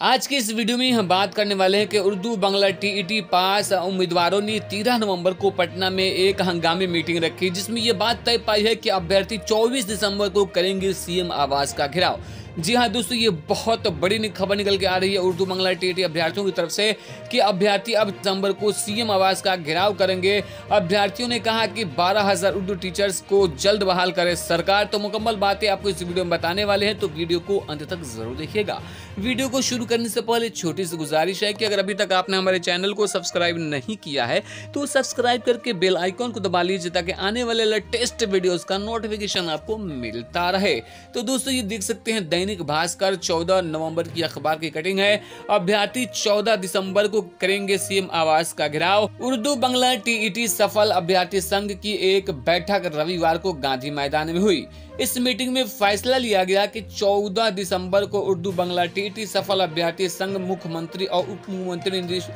आज की इस वीडियो में हम बात करने वाले हैं कि उर्दू बांग्ला टीईटी पास उम्मीदवारों ने 13 नवंबर को पटना में एक हंगामी मीटिंग रखी, जिसमें यह बात तय पाई है कि अभ्यर्थी 24 दिसंबर को करेंगे सीएम आवास का घेराव। जी हां दोस्तों, ये बहुत बड़ी खबर निकल के आ रही है उर्दू बांग्ला टीईटी अभ्यर्थियों की तरफ से कि अभ्यर्थी अब दिसंबर को सीएम आवास का घेराव करेंगे। अभ्यर्थियों ने कहा कि 12,000 उर्दू टीचर्स को जल्द बहाल करे सरकार। तो मुकम्मल बातें आपको इस वीडियो में बताने वाले हैं, तो वीडियो को अंत तक जरूर देखिएगा। वीडियो को शुरू करने से पहले छोटी सी गुजारिश है कि अगर अभी तक आपने हमारे चैनल को सब्सक्राइब नहीं किया है तो सब्सक्राइब करके बेल आइकॉन को दबा लीजिए ताकि आने वाले लेटेस्ट वीडियोस का नोटिफिकेशन आपको मिलता रहे। तो दोस्तों, ये देख सकते हैं दैनिक भास्कर 14 नवंबर की अखबार की कटिंग है। अभ्यर्थी 14 दिसंबर को करेंगे सीएम आवास का घेराव। उर्दू बांग्ला टीईटी सफल अभ्यर्थी संघ की एक बैठक रविवार को गांधी मैदान में हुई। इस मीटिंग में फैसला लिया गया कि 14 दिसंबर को उर्दू बांग्ला टीईटी सफल अभ्यर्थी संघ मुख्यमंत्री और उप मुख्यमंत्री नीतीश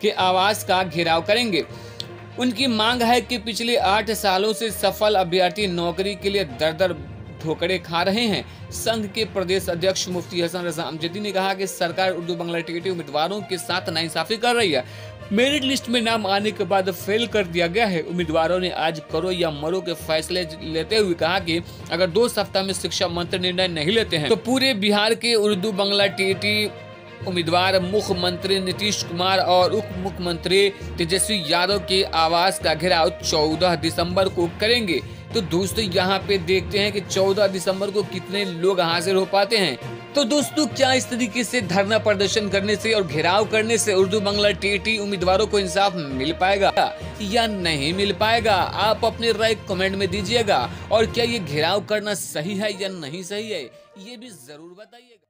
के आवास का घेराव करेंगे। उनकी मांग है कि पिछले 8 सालों से सफल अभ्यर्थी नौकरी के लिए दर ठोकरे खा रहे हैं। संघ के प्रदेश अध्यक्ष मुफ्ती हसन रजा अमजदी ने कहा कि सरकार उर्दू बांग्ला टीईटी उम्मीदवारों के साथ नाइंसाफी कर रही है। मेरिट लिस्ट में नाम आने के बाद फेल कर दिया गया है। उम्मीदवारों ने आज करो या मरो के फैसले लेते हुए कहा कि अगर 2 सप्ताह में शिक्षा मंत्री निर्णय नहीं लेते हैं तो पूरे बिहार के उर्दू बांग्ला टीईटी उम्मीदवार मुख्यमंत्री नीतीश कुमार और उप मुख्यमंत्री तेजस्वी यादव के आवास का घेराव 14 दिसंबर को करेंगे। तो दोस्तों, यहाँ पे देखते हैं कि 14 दिसंबर को कितने लोग हाजिर हो पाते हैं। तो दोस्तों, क्या इस तरीके से धरना प्रदर्शन करने से और घेराव करने से उर्दू बांग्ला टीईटी उम्मीदवारों को इंसाफ मिल पाएगा या नहीं मिल पाएगा? आप अपनी राय कमेंट में दीजिएगा। और क्या ये घेराव करना सही है या नहीं सही है, ये भी जरूर बताइएगा।